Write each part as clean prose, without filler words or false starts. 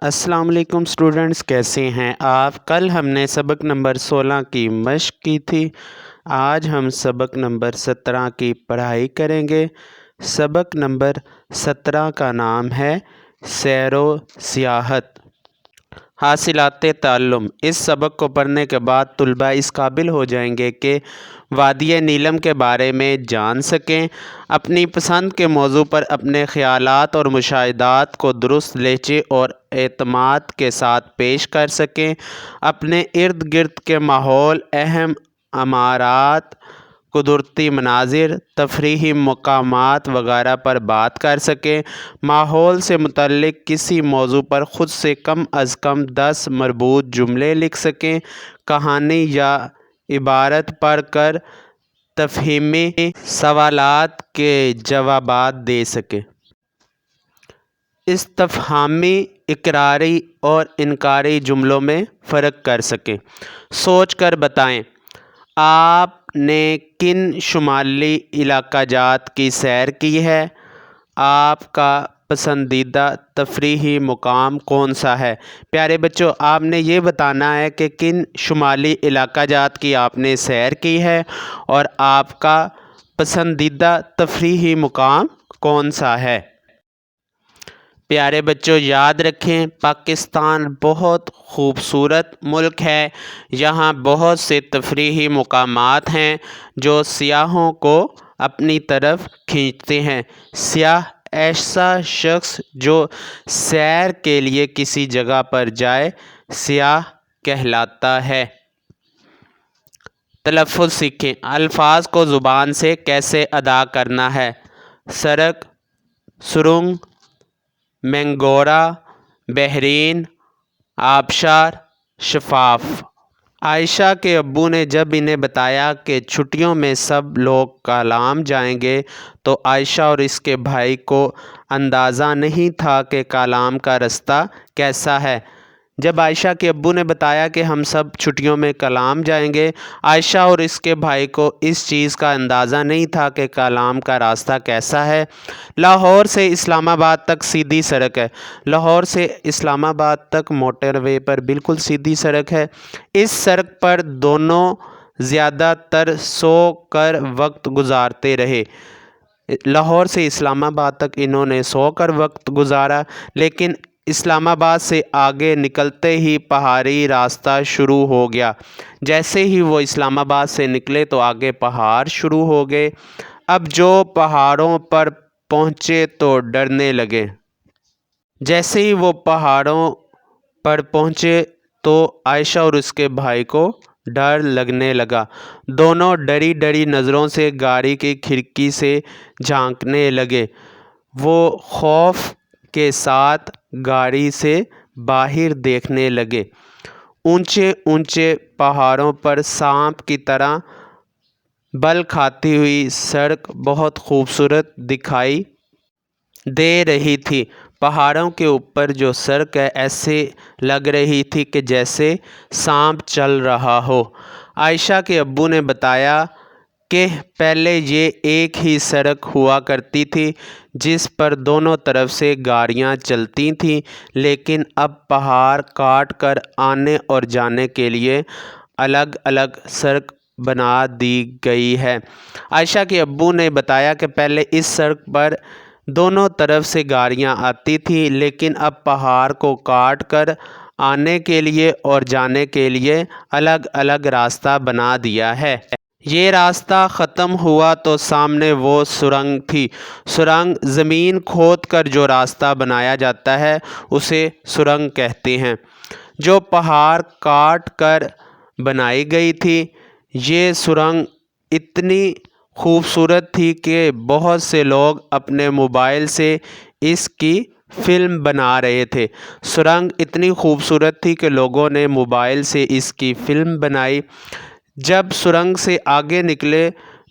السلام علیکم اسٹوڈنٹس، کیسے ہیں آپ؟ کل ہم نے سبق نمبر 16 کی مشق کی تھی۔ آج ہم سبق نمبر 17 کی پڑھائی کریں گے۔ سبق نمبر 17 کا نام ہے سیر و سیاحت۔ حاصلات تعلم۔ اس سبق کو پڑھنے کے بعد طلباء اس قابل ہو جائیں گے کہ وادی نیلم کے بارے میں جان سکیں، اپنی پسند کے موضوع پر اپنے خیالات اور مشاہدات کو درست لہجے اور اعتماد کے ساتھ پیش کر سکیں، اپنے ارد گرد کے ماحول، اہم عمارات، قدرتی مناظر، تفریحی مقامات وغیرہ پر بات کر سکیں۔ ماحول سے متعلق کسی موضوع پر خود سے کم از کم 10 مربوط جملے لکھ سکیں۔ کہانی یا عبارت پڑھ کر تفہیمی سوالات کے جوابات دے سکیں۔ استفہامی، اقراری اور انکاری جملوں میں فرق کر سکیں۔ سوچ کر بتائیں، آپ نے کن شمالی علاقہ جات کی سیر کی ہے؟ آپ کا پسندیدہ تفریحی مقام کون سا ہے؟ پیارے بچوں، آپ نے یہ بتانا ہے کہ کن شمالی علاقہ جات کی آپ نے سیر کی ہے اور آپ کا پسندیدہ تفریحی مقام کون سا ہے۔ پیارے بچوں، یاد رکھیں، پاکستان بہت خوبصورت ملک ہے۔ یہاں بہت سے تفریحی مقامات ہیں جو سیاحوں کو اپنی طرف کھینچتے ہیں۔ سیاح ایسا شخص جو سیر کے لیے کسی جگہ پر جائے، سیاح کہلاتا ہے۔ تلفظ سیکھیں۔ الفاظ کو زبان سے کیسے ادا کرنا ہے۔ سڑک، سرنگ، مینگورہ، بحرین، آبشار، شفاف۔ عائشہ کے ابو نے جب انہیں بتایا کہ چھٹیوں میں سب لوگ کالام جائیں گے تو عائشہ اور اس کے بھائی کو اندازہ نہیں تھا کہ کالام کا راستہ کیسا ہے۔ جب عائشہ کے ابو نے بتایا کہ ہم سب چھٹیوں میں کالام جائیں گے، عائشہ اور اس کے بھائی کو اس چیز کا اندازہ نہیں تھا کہ کالام کا راستہ کیسا ہے۔ لاہور سے اسلام آباد تک سیدھی سڑک ہے۔ لاہور سے اسلام آباد تک موٹر وے پر بالکل سیدھی سڑک ہے۔ اس سڑک پر دونوں زیادہ تر سو کر وقت گزارتے رہے۔ لاہور سے اسلام آباد تک انہوں نے سو کر وقت گزارا، لیکن اسلام آباد سے آگے نکلتے ہی پہاڑی راستہ شروع ہو گیا۔ جیسے ہی وہ اسلام آباد سے نکلے تو آگے پہاڑ شروع ہو گئے۔ اب جو پہاڑوں پر پہنچے تو ڈرنے لگے۔ جیسے ہی وہ پہاڑوں پر پہنچے تو عائشہ اور اس کے بھائی کو ڈر لگنے لگا۔ دونوں ڈری ڈری نظروں سے گاڑی کی کھڑکی سے جھانکنے لگے۔ وہ خوف کے ساتھ گاڑی سے باہر دیکھنے لگے۔ اونچے اونچے پہاڑوں پر سانپ کی طرح بل کھاتی ہوئی سڑک بہت خوبصورت دکھائی دے رہی تھی۔ پہاڑوں کے اوپر جو سڑک ہے ایسے لگ رہی تھی کہ جیسے سانپ چل رہا ہو۔ عائشہ کے ابو نے بتایا کہ پہلے یہ ایک ہی سڑک ہوا کرتی تھی جس پر دونوں طرف سے گاڑیاں چلتی تھیں، لیکن اب پہاڑ کاٹ کر آنے اور جانے کے لیے الگ الگ سڑک بنا دی گئی ہے۔ عائشہ کے ابو نے بتایا کہ پہلے اس سڑک پر دونوں طرف سے گاڑیاں آتی تھیں، لیکن اب پہاڑ کو کاٹ کر آنے کے لیے اور جانے کے لیے الگ الگ راستہ بنا دیا ہے۔ یہ راستہ ختم ہوا تو سامنے وہ سرنگ تھی۔ سرنگ زمین کھود کر جو راستہ بنایا جاتا ہے اسے سرنگ کہتے ہیں، جو پہاڑ کاٹ کر بنائی گئی تھی۔ یہ سرنگ اتنی خوبصورت تھی کہ بہت سے لوگ اپنے موبائل سے اس کی فلم بنا رہے تھے۔ سرنگ اتنی خوبصورت تھی کہ لوگوں نے موبائل سے اس کی فلم بنائی۔ جب سرنگ سے آگے نکلے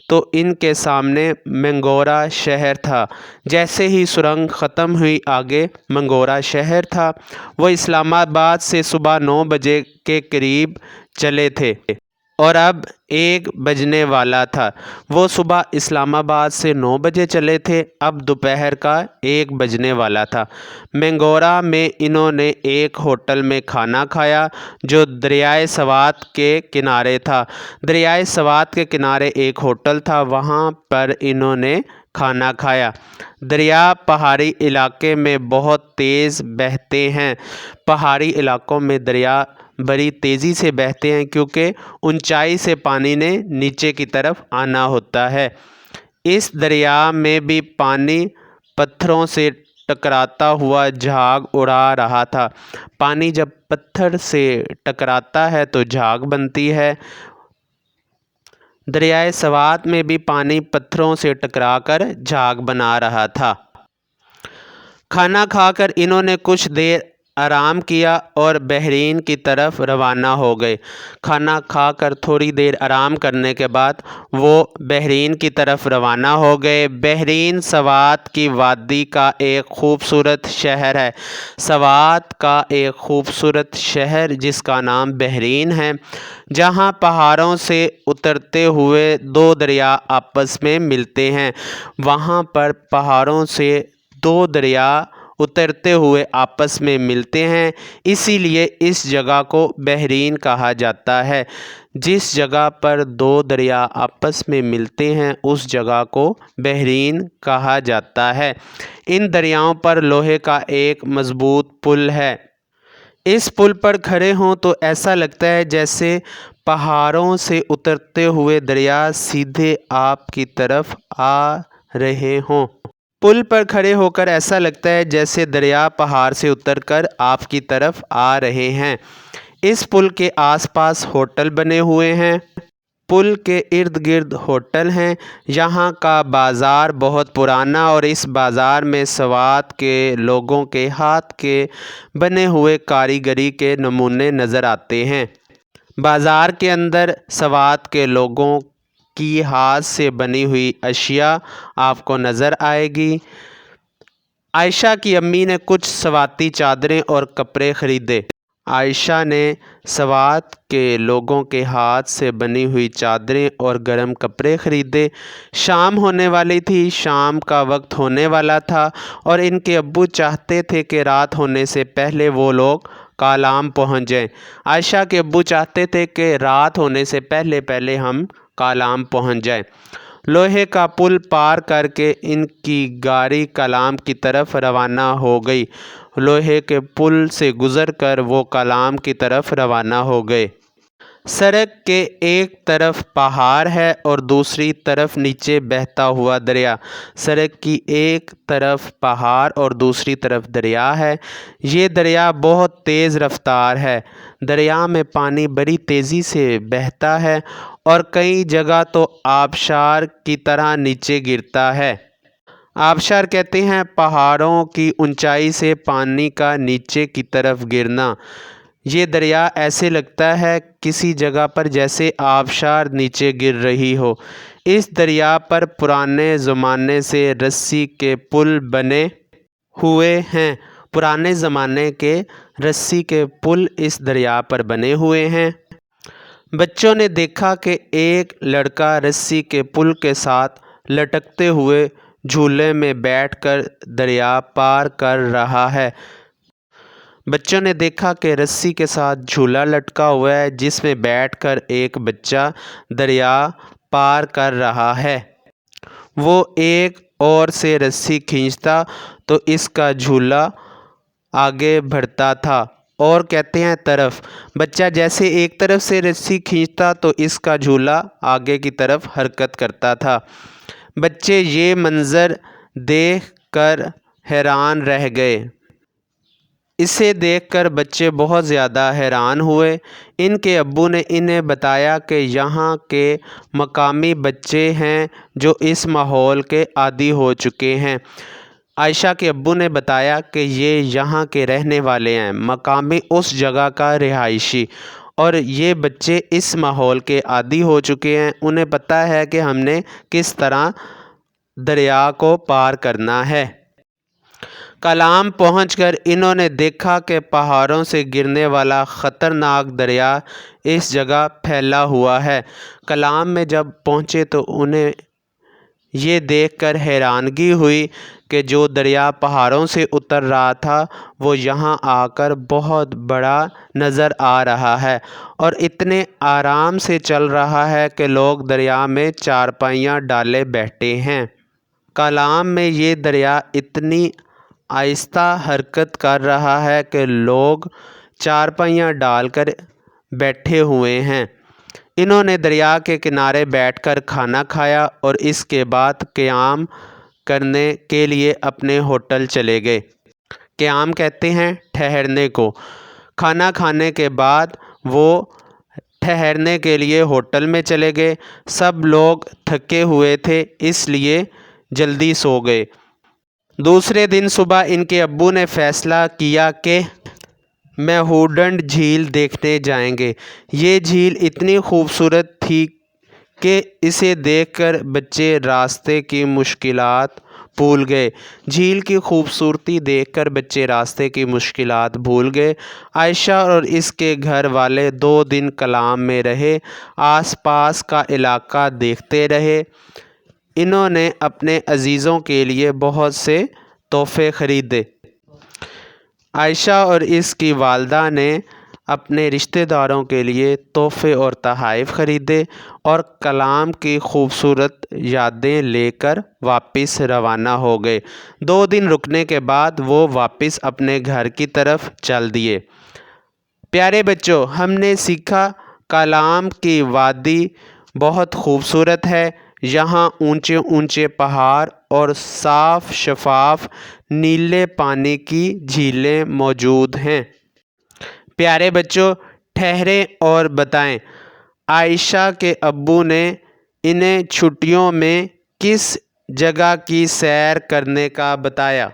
تو ان کے سامنے مینگورہ شہر تھا۔ جیسے ہی سرنگ ختم ہوئی آگے مینگورہ شہر تھا۔ وہ اسلام آباد سے صبح 9 بجے کے قریب چلے تھے اور اب 1 بجنے والا تھا۔ وہ صبح اسلام آباد سے 9 بجے چلے تھے، اب دوپہر کا 1 بجنے والا تھا۔ مینگورہ میں انہوں نے ایک ہوٹل میں کھانا کھایا جو دریائے سوات کے کنارے تھا۔ دریائے سوات کے کنارے ایک ہوٹل تھا، وہاں پر انہوں نے کھانا کھایا۔ دریا پہاڑی علاقے میں بہت تیز بہتے ہیں۔ پہاڑی علاقوں میں دریا بڑی تیزی سے بہتے ہیں کیونکہ اونچائی سے پانی نے نیچے کی طرف آنا ہوتا ہے۔ اس دریا میں بھی پانی پتھروں سے ٹکراتا ہوا جھاگ اڑا رہا تھا۔ پانی جب پتھر سے ٹکراتا ہے تو جھاگ بنتی ہے۔ دریائے سوات میں بھی پانی پتھروں سے ٹکرا کر جھاگ بنا رہا تھا۔ کھانا کھا کر انہوں نے کچھ دیر آرام کیا اور بحرین کی طرف روانہ ہو گئے۔ کھانا کھا کر تھوڑی دیر آرام کرنے کے بعد وہ بحرین کی طرف روانہ ہو گئے۔ بحرین سوات کی وادی کا ایک خوبصورت شہر ہے۔ سوات کا ایک خوبصورت شہر جس کا نام بحرین ہے، جہاں پہاڑوں سے اترتے ہوئے 2 دریا آپس میں ملتے ہیں۔ وہاں پر پہاڑوں سے 2 دریا اترتے ہوئے آپس میں ملتے ہیں، اسی لیے اس جگہ کو بحرین کہا جاتا ہے۔ جس جگہ پر 2 دریا آپس میں ملتے ہیں اس جگہ کو بحرین کہا جاتا ہے۔ ان دریاؤں پر لوہے کا ایک مضبوط پل ہے۔ اس پل پر کھڑے ہوں تو ایسا لگتا ہے جیسے پہاڑوں سے اترتے ہوئے دریا سیدھے آپ کی طرف آ رہے ہوں۔ پل پر کھڑے ہو کر ایسا لگتا ہے جیسے دریا پہاڑ سے اتر کر آپ کی طرف آ رہے ہیں۔ اس پل کے آس پاس ہوٹل بنے ہوئے ہیں۔ پل کے ارد گرد ہوٹل ہیں۔ یہاں کا بازار بہت پرانا اور اس بازار میں سوات کے لوگوں کے ہاتھ کے بنے ہوئے کاریگری کے نمونے نظر آتے ہیں۔ بازار کے اندر سوات کے لوگوں کی ہاتھ سے بنی ہوئی اشیاء آپ کو نظر آئے گی۔ عائشہ کی امی نے کچھ سواتی چادریں اور کپڑے خریدے۔ عائشہ نے سوات کے لوگوں کے ہاتھ سے بنی ہوئی چادریں اور گرم کپڑے خریدے۔ شام ہونے والی تھی، شام کا وقت ہونے والا تھا اور ان کے ابو چاہتے تھے کہ رات ہونے سے پہلے وہ لوگ کالام پہنچ جائیں۔ عائشہ کے ابو چاہتے تھے کہ رات ہونے سے پہلے ہم کالام پہنچ جائیں۔ لوہے کا پل پار کر کے ان کی گاڑی کالام کی طرف روانہ ہو گئی۔ لوہے کے پل سے گزر کر وہ کالام کی طرف روانہ ہو گئے۔ سڑک کے ایک طرف پہاڑ ہے اور دوسری طرف نیچے بہتا ہوا دریا۔ سڑک کی ایک طرف پہاڑ اور دوسری طرف دریا ہے۔ یہ دریا بہت تیز رفتار ہے۔ دریا میں پانی بڑی تیزی سے بہتا ہے اور کئی جگہ تو آبشار کی طرح نیچے گرتا ہے۔ آبشار کہتے ہیں پہاڑوں کی اونچائی سے پانی کا نیچے کی طرف گرنا۔ یہ دریا ایسے لگتا ہے کسی جگہ پر جیسے آبشار نیچے گر رہی ہو۔ اس دریا پر پرانے زمانے سے رسی کے پل بنے ہوئے ہیں۔ پرانے زمانے کے رسی کے پل اس دریا پر بنے ہوئے ہیں۔ بچوں نے دیکھا کہ ایک لڑکا رسی کے پل کے ساتھ لٹکتے ہوئے جھولے میں بیٹھ کر دریا پار کر رہا ہے۔ بچوں نے دیکھا کہ رسی کے ساتھ جھولا لٹکا ہوا ہے جس میں بیٹھ کر ایک بچہ دریا پار کر رہا ہے۔ وہ ایک اور سے رسی کھینچتا تو اس کا جھولا آگے بڑھتا تھا اور کہتے ہیں طرف۔ بچہ جیسے ایک طرف سے رسی کھینچتا تو اس کا جھولا آگے کی طرف حرکت کرتا تھا۔ بچے یہ منظر دیکھ کر حیران رہ گئے۔ اسے دیکھ کر بچے بہت زیادہ حیران ہوئے۔ ان کے ابو نے انہیں بتایا کہ یہاں کے مقامی بچے ہیں جو اس ماحول کے عادی ہو چکے ہیں۔ عائشہ کے ابو نے بتایا کہ یہ یہاں کے رہنے والے ہیں، مقامی اس جگہ کا رہائشی، اور یہ بچے اس ماحول کے عادی ہو چکے ہیں۔ انہیں پتہ ہے کہ ہم نے کس طرح دریا کو پار کرنا ہے۔ کلام پہنچ کر انہوں نے دیکھا کہ پہاڑوں سے گرنے والا خطرناک دریا اس جگہ پھیلا ہوا ہے۔ کلام میں جب پہنچے تو انہیں یہ دیکھ کر حیرانگی ہوئی کہ جو دریا پہاڑوں سے اتر رہا تھا وہ یہاں آ کر بہت بڑا نظر آ رہا ہے اور اتنے آرام سے چل رہا ہے کہ لوگ دریا میں چارپائیاں ڈالے بیٹھے ہیں۔ کلام میں یہ دریا اتنی آہستہ حرکت کر رہا ہے کہ لوگ چارپائیاں ڈال کر بیٹھے ہوئے ہیں۔ انہوں نے دریا کے کنارے بیٹھ کر کھانا کھایا اور اس کے بعد قیام کرنے کے لیے اپنے ہوٹل چلے گئے۔ قیام کہتے ہیں ٹھہرنے کو۔ کھانا کھانے کے بعد وہ ٹھہرنے کے لیے ہوٹل میں چلے گئے۔ سب لوگ تھکے ہوئے تھے اس لیے جلدی سو گئے۔ دوسرے دن صبح ان کے ابو نے فیصلہ کیا کہ میہودنڈ جھیل دیکھنے جائیں گے۔ یہ جھیل اتنی خوبصورت تھی کہ اسے دیکھ کر بچے راستے کی مشکلات بھول گئے۔ جھیل کی خوبصورتی دیکھ کر بچے راستے کی مشکلات بھول گئے۔ عائشہ اور اس کے گھر والے 2 دن کلام میں رہے، آس پاس کا علاقہ دیکھتے رہے۔ انہوں نے اپنے عزیزوں کے لیے بہت سے تحفے خریدے۔ عائشہ اور اس کی والدہ نے اپنے رشتہ داروں کے لیے تحفے اور تحائف خریدے اور کلام کی خوبصورت یادیں لے کر واپس روانہ ہو گئے۔ 2 دن رکنے کے بعد وہ واپس اپنے گھر کی طرف چل دیے۔ پیارے بچوں، ہم نے سیکھا کلام کی وادی بہت خوبصورت ہے۔ یہاں اونچے اونچے پہاڑ اور صاف شفاف نیلے پانی کی جھیلیں موجود ہیں۔ پیارے بچوں، ٹھہریں اور بتائیں، عائشہ کے ابو نے انہیں چھٹیوں میں کس جگہ کی سیر کرنے کا بتایا؟